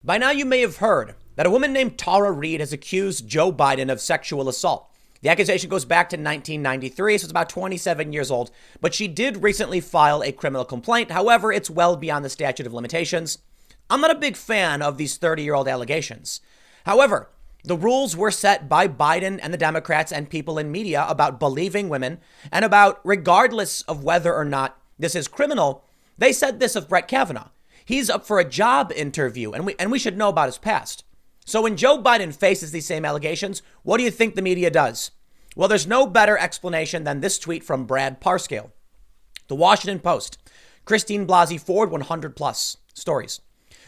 By now, you may have heard that a woman named Tara Reade has accused Joe Biden of sexual assault. The accusation goes back to 1993, so it's about 27 years old, but she did recently file a criminal complaint. However, it's well beyond the statute of limitations. I'm not a big fan of these 30-year-old allegations. However, the rules were set by Biden and the Democrats and people in media about believing women and about, regardless of whether or not this is criminal, they said this of Brett Kavanaugh. He's up for a job interview, and we should know about his past. So when Joe Biden faces these same allegations, what do you think the media does? Well, there's no better explanation than this tweet from Brad Parscale. The Washington Post, Christine Blasey Ford, 100 plus stories.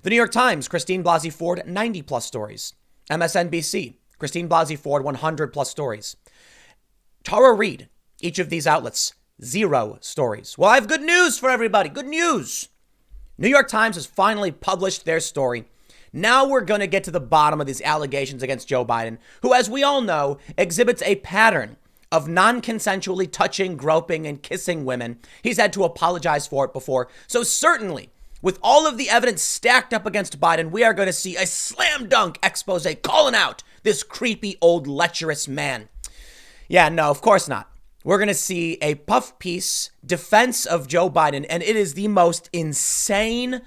The New York Times, Christine Blasey Ford, 90 plus stories. MSNBC, Christine Blasey Ford, 100 plus stories. Tara Reade, each of these outlets, 0 stories. Well, I have good news for everybody. Good news. New York Times has finally published their story. Now we're going to get to the bottom of these allegations against Joe Biden, who, as we all know, exhibits a pattern of non-consensually touching, groping, and kissing women. He's had to apologize for it before. So certainly, with all of the evidence stacked up against Biden, we are going to see a slam dunk expose calling out this creepy old lecherous man. Yeah, no, of course not. We're going to see a puff piece defense of Joe Biden, and it is the most insane.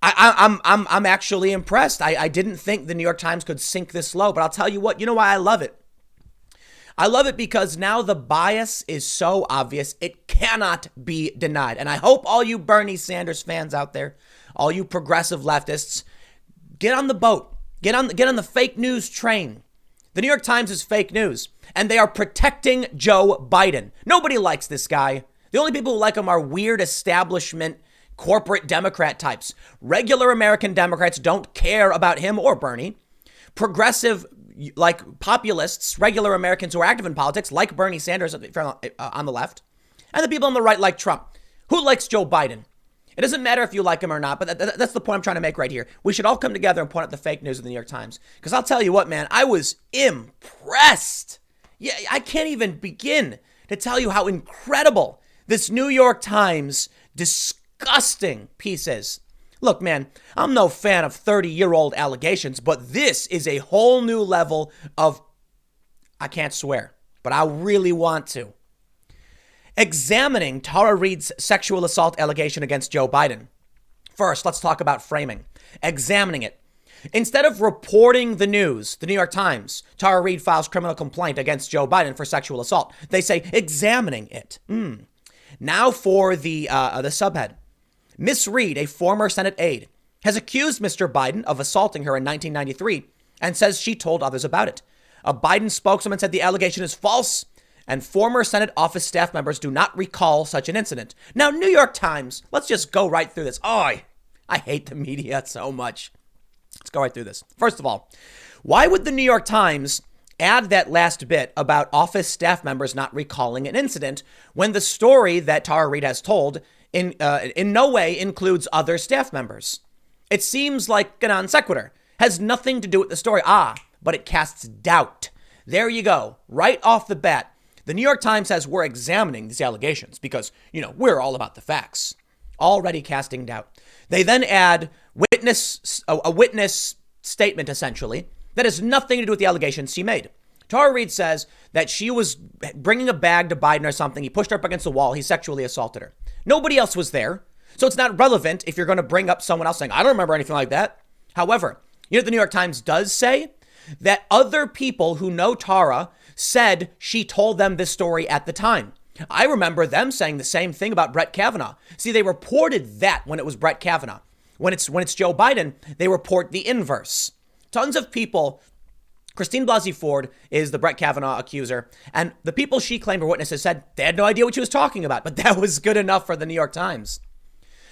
I'm actually impressed. I didn't think the New York Times could sink this low, but I'll tell you what, you know why I love it? I love it because now the bias is so obvious, it cannot be denied. And I hope all you Bernie Sanders fans out there, all you progressive leftists, get on the boat, get on the fake news train. The New York Times is fake news, and they are protecting Joe Biden. Nobody likes this guy. The only people who like him are weird establishment corporate Democrat types. Regular American Democrats don't care about him or Bernie. Progressive, like populists, regular Americans who are active in politics, like Bernie Sanders on the left, and the people on the right like Trump. Who likes Joe Biden? It doesn't matter if you like him or not, but that's the point I'm trying to make right here. We should all come together and point out the fake news of the New York Times. Because I'll tell you what, man, I was impressed. Yeah, I can't even begin to tell you how incredible this New York Times disgusting piece is. Look, man, I'm no fan of 30-year-old allegations, but this is a whole new level of, I can't swear, but I really want to. Examining Tara Reade's sexual assault allegation against Joe Biden. First, let's talk about framing. Examining it. Instead of reporting the news, the New York Times, Tara Reade files criminal complaint against Joe Biden for sexual assault. They say examining it. Now for the subhead. Miss Reade, a former Senate aide, has accused Mr. Biden of assaulting her in 1993 and says she told others about it. A Biden spokeswoman said the allegation is false and former Senate office staff members do not recall such an incident. Now, New York Times, let's just go right through this. Oh, I hate the media so much. Let's go right through this. First of all, why would the New York Times add that last bit about office staff members not recalling an incident when the story that Tara Reade has told in no way includes other staff members? It seems like a non sequitur. Has nothing to do with the story. But it casts doubt. There you go. Right off the bat. The New York Times says we're examining these allegations because, we're all about the facts. Already casting doubt. They then add a witness statement, essentially, that has nothing to do with the allegations she made. Tara Reade says that she was bringing a bag to Biden or something. He pushed her up against the wall. He sexually assaulted her. Nobody else was there. So it's not relevant if you're going to bring up someone else saying, I don't remember anything like that. However, you know what the New York Times does say? That other people who know Tara said she told them this story at the time. I remember them saying the same thing about Brett Kavanaugh. See, they reported that when it was Brett Kavanaugh. When it's Joe Biden, they report the inverse. Tons of people. Christine Blasey Ford is the Brett Kavanaugh accuser. And the people she claimed were witnesses said they had no idea what she was talking about. But that was good enough for the New York Times.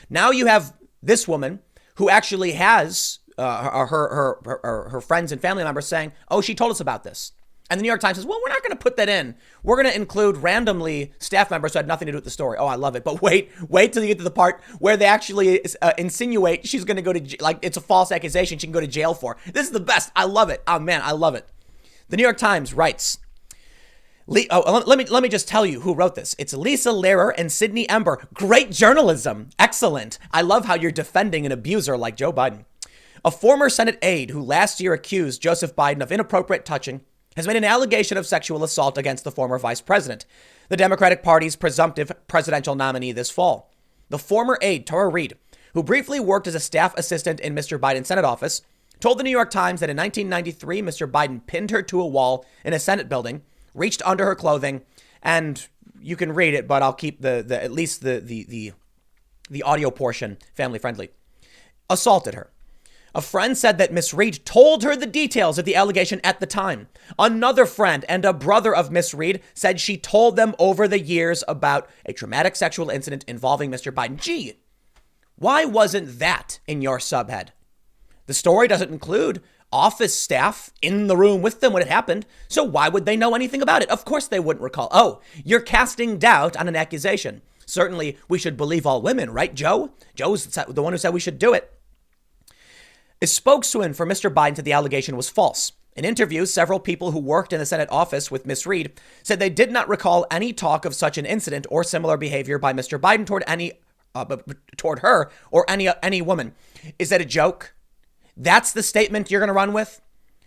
Now you have this woman who actually has her friends and family members saying, oh, she told us about this. And the New York Times says, well, we're not going to put that in. We're going to include randomly staff members who had nothing to do with the story. Oh, I love it. But wait till you get to the part where they actually insinuate she's going to go to, like, it's a false accusation she can go to jail for. This is the best. I love it. Oh, man, I love it. The New York Times writes, let me just tell you who wrote this. It's Lisa Lehrer and Sydney Ember. Great journalism. Excellent. I love how you're defending an abuser like Joe Biden. A former Senate aide who last year accused Joseph Biden of inappropriate touching has made an allegation of sexual assault against the former vice president, the Democratic Party's presumptive presidential nominee this fall. The former aide, Tara Reid, who briefly worked as a staff assistant in Mr. Biden's Senate office, told the New York Times that in 1993, Mr. Biden pinned her to a wall in a Senate building, reached under her clothing, and you can read it, but I'll keep at least the audio portion family friendly. Assaulted her. A friend said that Miss Reid told her the details of the allegation at the time. Another friend and a brother of Miss Reid said she told them over the years about a traumatic sexual incident involving Mr. Biden. Gee, why wasn't that in your subhead? The story doesn't include office staff in the room with them when it happened, so why would they know anything about it? Of course they wouldn't recall. Oh, you're casting doubt on an accusation. Certainly we should believe all women, right, Joe? Joe's the one who said we should do it. A spokesman for Mr. Biden said the allegation was false. In interviews, several people who worked in the Senate office with Ms. Reid said they did not recall any talk of such an incident or similar behavior by Mr. Biden toward her or any woman. Is that a joke? That's the statement you're going to run with?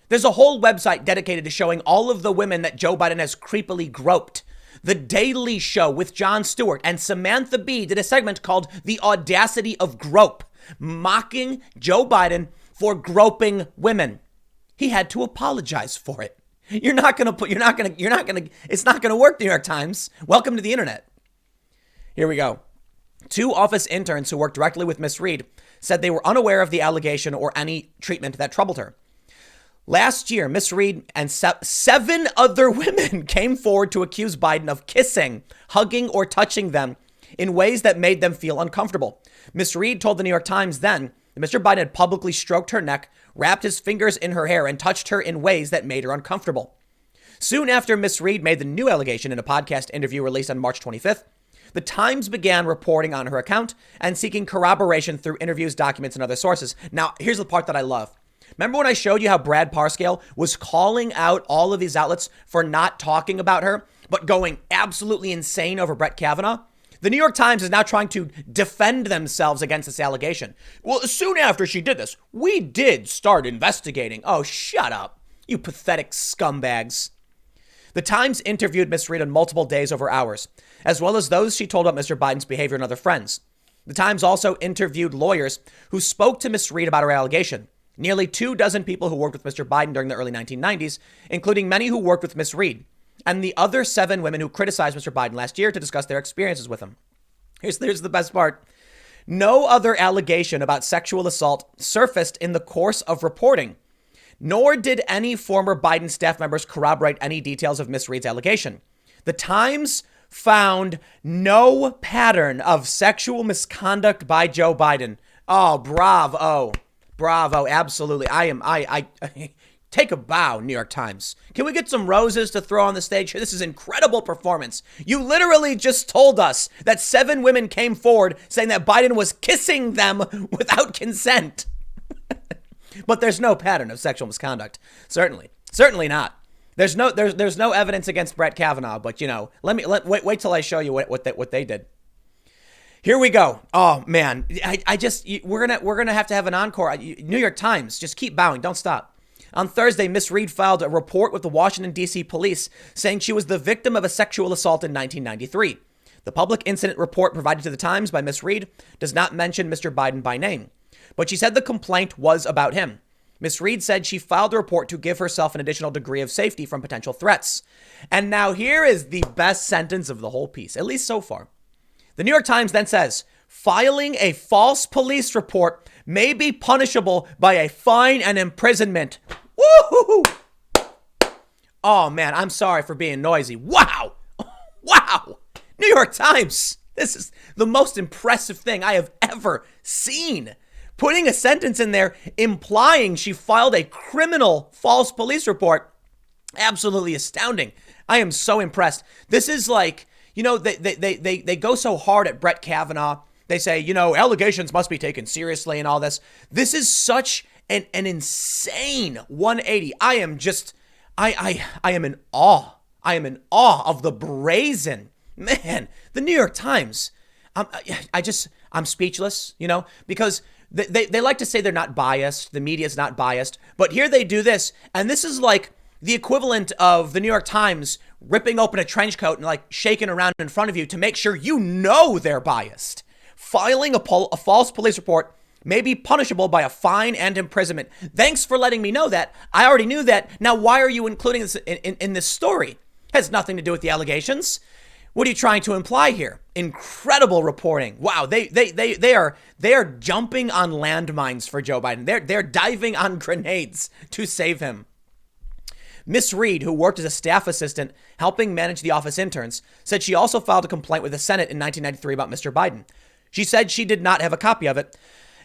There's a whole website dedicated to showing all of the women that Joe Biden has creepily groped. The Daily Show with Jon Stewart and Samantha Bee did a segment called The Audacity of Grope, mocking Joe Biden for groping women. He had to apologize for it. It's not going to work, New York Times. Welcome to the internet. Here we go. 2 office interns who worked directly with Miss Reid said they were unaware of the allegation or any treatment that troubled her. Last year, Miss Reid and 7 other women came forward to accuse Biden of kissing, hugging, or touching them in ways that made them feel uncomfortable. Miss Reid told the New York Times then that Mr. Biden had publicly stroked her neck, wrapped his fingers in her hair, and touched her in ways that made her uncomfortable. Soon after Miss Reid made the new allegation in a podcast interview released on March 25th, the Times began reporting on her account and seeking corroboration through interviews, documents, and other sources. Now, here's the part that I love. Remember when I showed you how Brad Parscale was calling out all of these outlets for not talking about her, but going absolutely insane over Brett Kavanaugh? The New York Times is now trying to defend themselves against this allegation. Well, soon after she did this, we did start investigating. Oh, shut up, you pathetic scumbags. The Times interviewed Ms. Reid on multiple days over hours, as well as those she told about Mr. Biden's behavior and other friends. The Times also interviewed lawyers who spoke to Ms. Reid about her allegation. Nearly 24 people who worked with Mr. Biden during the early 1990s, including many who worked with Ms. Reid, and the other 7 women who criticized Mr. Biden last year to discuss their experiences with him. Here's the best part. No other allegation about sexual assault surfaced in the course of reporting, nor did any former Biden staff members corroborate any details of Ms. Reid's allegation. The Times found no pattern of sexual misconduct by Joe Biden. Oh, bravo. Bravo. Absolutely. I take a bow, New York Times. Can we get some roses to throw on the stage here? This is incredible performance. You literally just told us that 7 women came forward saying that Biden was kissing them without consent. But there's no pattern of sexual misconduct. Certainly not. There's no evidence against Brett Kavanaugh, but wait till I show you what they did. Here we go. Oh man, we're gonna have to have an encore. New York Times, just keep bowing, don't stop. On Thursday, Miss Reid filed a report with the Washington, D.C. police saying she was the victim of a sexual assault in 1993. The public incident report provided to the Times by Miss Reid does not mention Mr. Biden by name, but she said the complaint was about him. Miss Reid said she filed the report to give herself an additional degree of safety from potential threats. And now here is the best sentence of the whole piece, at least so far. The New York Times then says, filing a false police report may be punishable by a fine and imprisonment. Woo-hoo-hoo! Oh man, I'm sorry for being noisy. Wow. Wow. New York Times. This is the most impressive thing I have ever seen. Putting a sentence in there implying she filed a criminal false police report. Absolutely astounding. I am so impressed. This is like, they go so hard at Brett Kavanaugh. They say, allegations must be taken seriously and all this. This is such an insane 180. I am in awe. I am in awe of the brazen, man, the New York Times. I'm speechless, because They like to say they're not biased. The media is not biased. But here they do this. And this is like the equivalent of the New York Times ripping open a trench coat and like shaking around in front of you to make sure you know they're biased. Filing a false police report may be punishable by a fine and imprisonment. Thanks for letting me know that. I already knew that. Now, why are you including this in this story? It has nothing to do with the allegations. What are you trying to imply here? Incredible reporting. Wow, they are jumping on landmines for Joe Biden. They're diving on grenades to save him. Miss Reed, who worked as a staff assistant helping manage the office interns, said she also filed a complaint with the Senate in 1993 about Mr. Biden. She said she did not have a copy of it,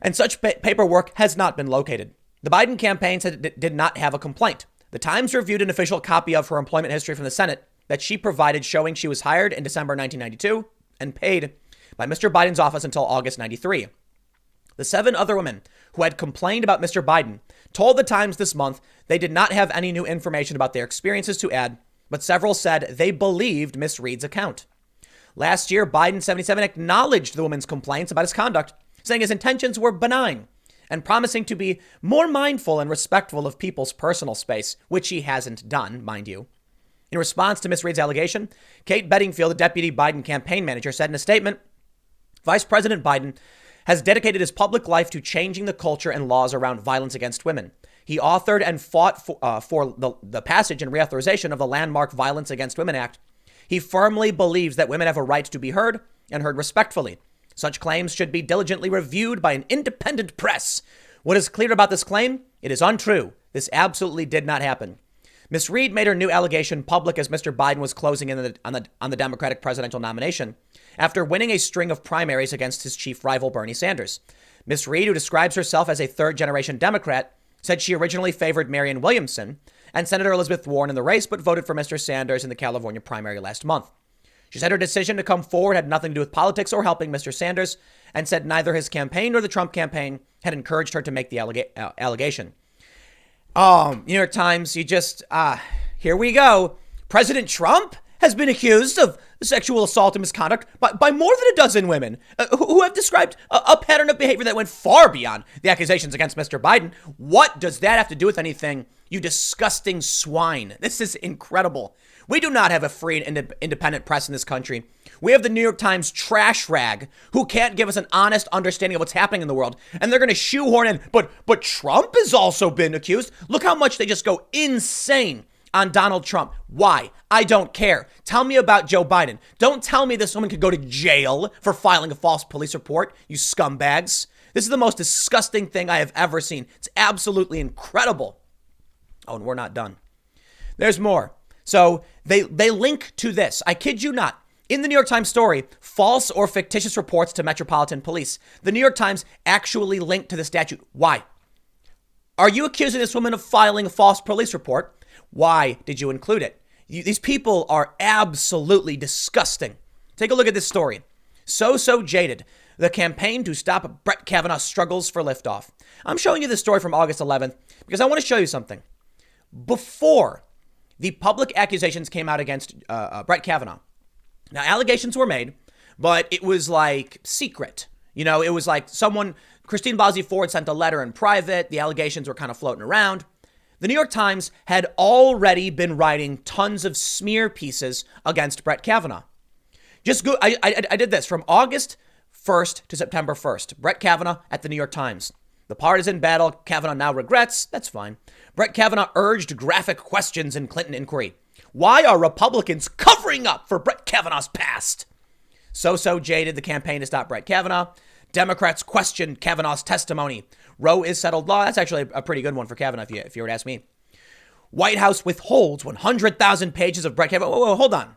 and such paperwork has not been located. The Biden campaign said it did not have a complaint. The Times reviewed an official copy of her employment history from the Senate that she provided, showing she was hired in December 1992 and paid by Mr. Biden's office until August 93. The 7 other women who had complained about Mr. Biden told the Times this month they did not have any new information about their experiences to add, but several said they believed Miss Reed's account. Last year, Biden 77 acknowledged the woman's complaints about his conduct, saying his intentions were benign and promising to be more mindful and respectful of people's personal space, which he hasn't done, mind you. In response to Miss Reed's allegation, Kate Bedingfield, the deputy Biden campaign manager, said in a statement, Vice President Biden has dedicated his public life to changing the culture and laws around violence against women. He authored and fought for the passage and reauthorization of the landmark Violence Against Women Act. He firmly believes that women have a right to be heard and heard respectfully. Such claims should be diligently reviewed by an independent press. What is clear about this claim? It is untrue. This absolutely did not happen. Ms. Reed made her new allegation public as Mr. Biden was closing in on the Democratic presidential nomination after winning a string of primaries against his chief rival, Bernie Sanders. Ms. Reed, who describes herself as a third-generation Democrat, said she originally favored Marianne Williamson and Senator Elizabeth Warren in the race, but voted for Mr. Sanders in the California primary last month. She said her decision to come forward had nothing to do with politics or helping Mr. Sanders, and said neither his campaign nor the Trump campaign had encouraged her to make the allegation. New York Times, here we go. President Trump has been accused of sexual assault and misconduct by more than a dozen women who have described a pattern of behavior that went far beyond the accusations against Mr. Biden. What does that have to do with anything, you disgusting swine? This is incredible. We do not have a free and independent press in this country. We have the New York Times trash rag who can't give us an honest understanding of what's happening in the world. And they're going to shoehorn in, but Trump has also been accused. Look how much they just go insane on Donald Trump. Why? I don't care. Tell me about Joe Biden. Don't tell me this woman could go to jail for filing a false police report, you scumbags. This is the most disgusting thing I have ever seen. It's absolutely incredible. Oh, and we're not done. There's more. So they link to this. I kid you not. In the New York Times story, false or fictitious reports to Metropolitan Police. The New York Times actually linked to the statute. Why? Are you accusing this woman of filing a false police report? Why did you include it? These people are absolutely disgusting. Take a look at this story. So jaded. The campaign to stop Brett Kavanaugh struggles for liftoff. I'm showing you this story from August 11th because I want to show you something. Before the public accusations came out against Brett Kavanaugh, now allegations were made, but it was like secret. You know, it was like Christine Blasey Ford sent a letter in private. The allegations were kind of floating around. The New York Times had already been writing tons of smear pieces against Brett Kavanaugh. I did this from August 1st to September 1st. Brett Kavanaugh at the New York Times. The partisan battle Kavanaugh now regrets. That's fine. Brett Kavanaugh urged graphic questions in Clinton inquiry. Why are Republicans covering up for Brett Kavanaugh's past? So jaded, the campaign to stop Brett Kavanaugh. Democrats question Kavanaugh's testimony. Roe is settled law. That's actually a pretty good one for Kavanaugh, if you were to ask me. White House withholds 100,000 pages of Brett Kavanaugh. Whoa, hold on.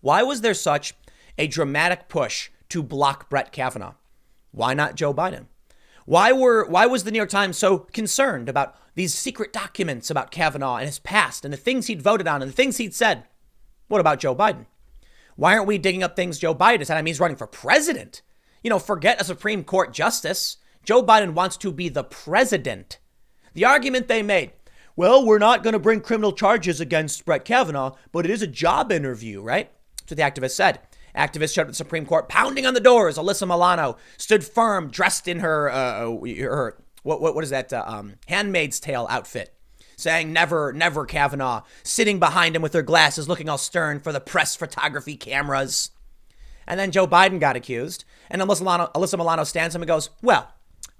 Why was there such a dramatic push to block Brett Kavanaugh? Why not Joe Biden? Why was the New York Times so concerned about these secret documents about Kavanaugh and his past and the things he'd voted on and the things he'd said? What about Joe Biden? Why aren't we digging up things Joe Biden said? I mean, he's running for president. You know, forget a Supreme Court justice. Joe Biden wants to be the president. The argument they made, well, we're not going to bring criminal charges against Brett Kavanaugh, but it is a job interview, right? That's what the activist said. Activists showed up at the Supreme Court, pounding on the doors. Alyssa Milano stood firm, dressed in her what is that, Handmaid's Tale outfit, saying never, never Kavanaugh, sitting behind him with her glasses, looking all stern for the press photography cameras. And then Joe Biden got accused, and Alyssa Milano stands up and goes, well,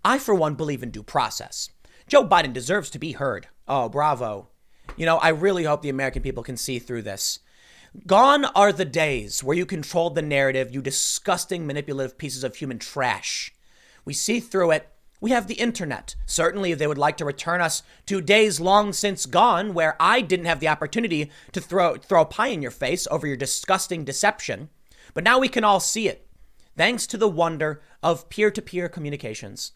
I, for one, believe in due process. Joe Biden deserves to be heard. Oh, bravo. I really hope the American people can see through this. Gone are the days where you controlled the narrative, you disgusting, manipulative pieces of human trash. We see through it. We have the internet. Certainly, they would like to return us to days long since gone where I didn't have the opportunity to throw a pie in your face over your disgusting deception. But now we can all see it, thanks to the wonder of peer-to-peer communications.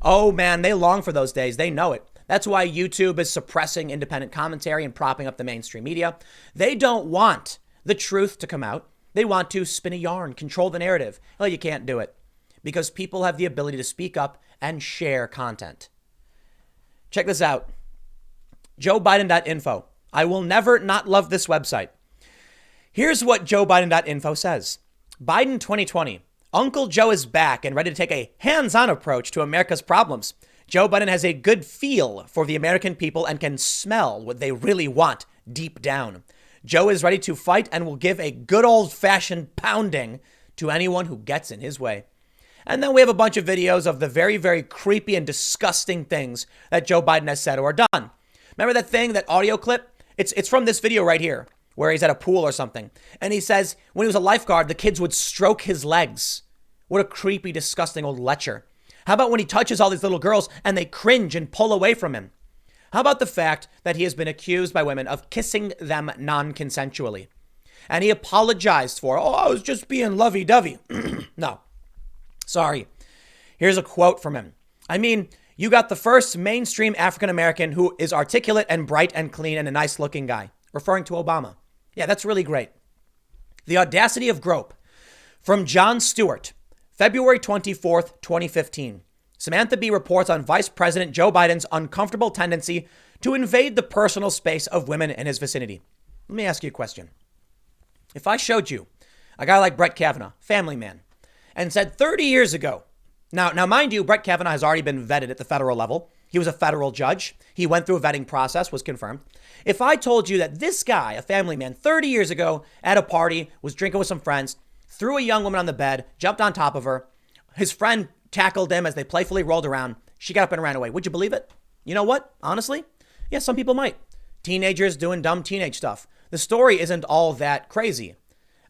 Oh, man, they long for those days. They know it. That's why YouTube is suppressing independent commentary and propping up the mainstream media. They don't want the truth to come out. They want to spin a yarn, control the narrative. Well, you can't do it because people have the ability to speak up and share content. Check this out. JoeBiden.info. I will never not love this website. Here's what JoeBiden.info says. Biden 2020. Uncle Joe is back and ready to take a hands-on approach to America's problems. Joe Biden has a good feel for the American people and can smell what they really want deep down. Joe is ready to fight and will give a good old-fashioned pounding to anyone who gets in his way. And then we have a bunch of videos of the very, very creepy and disgusting things that Joe Biden has said or done. Remember that thing, that audio clip? It's from this video right here, where he's at a pool or something. And he says when he was a lifeguard, the kids would stroke his legs. What a creepy, disgusting old lecher. How about when he touches all these little girls and they cringe and pull away from him? How about the fact that he has been accused by women of kissing them non-consensually? And he apologized for, I was just being lovey-dovey. No. Sorry. Here's a quote from him. I mean, you got the first mainstream African-American who is articulate and bright and clean and a nice looking guy, referring to Obama. Yeah, that's really great. The audacity of grope. From Jon Stewart, February 24th, 2015. Samantha Bee reports on Vice President Joe Biden's uncomfortable tendency to invade the personal space of women in his vicinity. Let me ask you a question. If I showed you a guy like Brett Kavanaugh, family man, and said 30 years ago, now mind you, Brett Kavanaugh has already been vetted at the federal level. He was a federal judge. He went through a vetting process, was confirmed. If I told you that this guy, a family man, 30 years ago at a party, was drinking with some friends, threw a young woman on the bed, jumped on top of her, his friend tackled him as they playfully rolled around, she got up and ran away. Would you believe it? You know what? Honestly, yeah, some people might. Teenagers doing dumb teenage stuff. The story isn't all that crazy.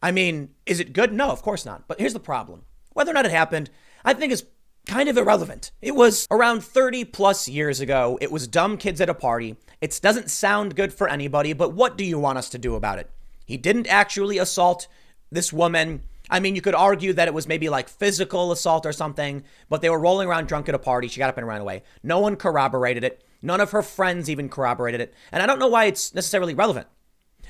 I mean, is it good? No, of course not. But here's the problem. Whether or not it happened, I think is kind of irrelevant. It was around 30 plus years ago. It was dumb kids at a party. It doesn't sound good for anybody, but what do you want us to do about it? He didn't actually assault this woman. I mean, you could argue that it was maybe like physical assault or something, but they were rolling around drunk at a party. She got up and ran away. No one corroborated it. None of her friends even corroborated it. And I don't know why it's necessarily relevant.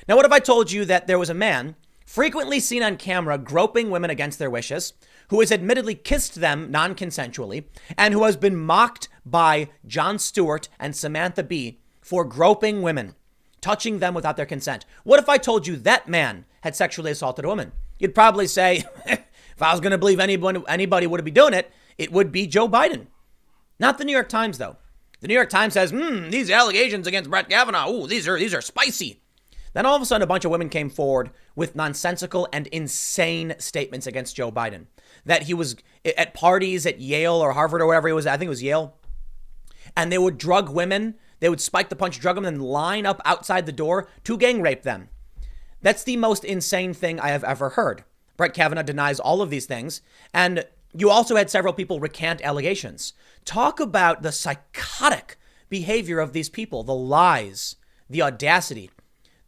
Now, what if I told you that there was a man frequently seen on camera groping women against their wishes, who has admittedly kissed them non-consensually, and who has been mocked by Jon Stewart and Samantha Bee for groping women, touching them without their consent? What if I told you that man had sexually assaulted a woman? You'd probably say, if I was going to believe anybody would be doing it, it would be Joe Biden. Not the New York Times, though. The New York Times says, these allegations against Brett Kavanaugh, these are spicy. Then all of a sudden, a bunch of women came forward with nonsensical and insane statements against Joe Biden. That he was at parties at Yale or Harvard or wherever he was, I think it was Yale, and they would drug women. They would spike the punch, drug them, and then line up outside the door to gang rape them. That's the most insane thing I have ever heard. Brett Kavanaugh denies all of these things. And you also had several people recant allegations. Talk about the psychotic behavior of these people, the lies, the audacity.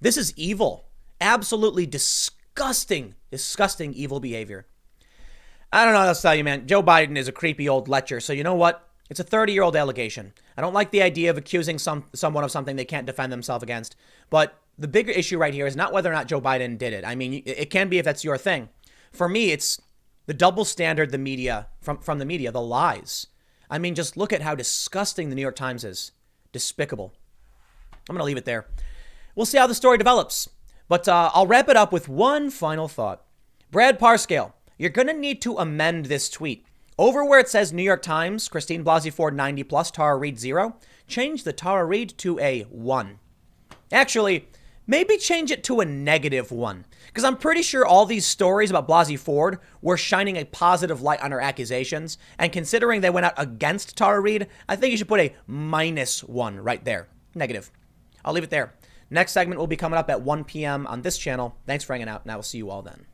This is evil. Absolutely disgusting, disgusting evil behavior. I don't know what else to tell you, man. Joe Biden is a creepy old lecher. So you know what? It's a 30-year-old allegation. I don't like the idea of accusing someone of something they can't defend themselves against. But the bigger issue right here is not whether or not Joe Biden did it. I mean, it can be if that's your thing. For me, it's the double standard the media, from the media, the lies. I mean, just look at how disgusting the New York Times is. Despicable. I'm going to leave it there. We'll see how the story develops. But I'll wrap it up with one final thought. Brad Parscale, you're going to need to amend this tweet. Over where it says New York Times, Christine Blasey Ford 90 plus, Tara Reade 0, change the Tara Reade to a 1. Actually, maybe change it to a -1. Because I'm pretty sure all these stories about Blasey Ford were shining a positive light on her accusations. And considering they went out against Tara Reade, I think you should put a -1 right there. Negative. I'll leave it there. Next segment will be coming up at 1 p.m. on this channel. Thanks for hanging out, and I will see you all then.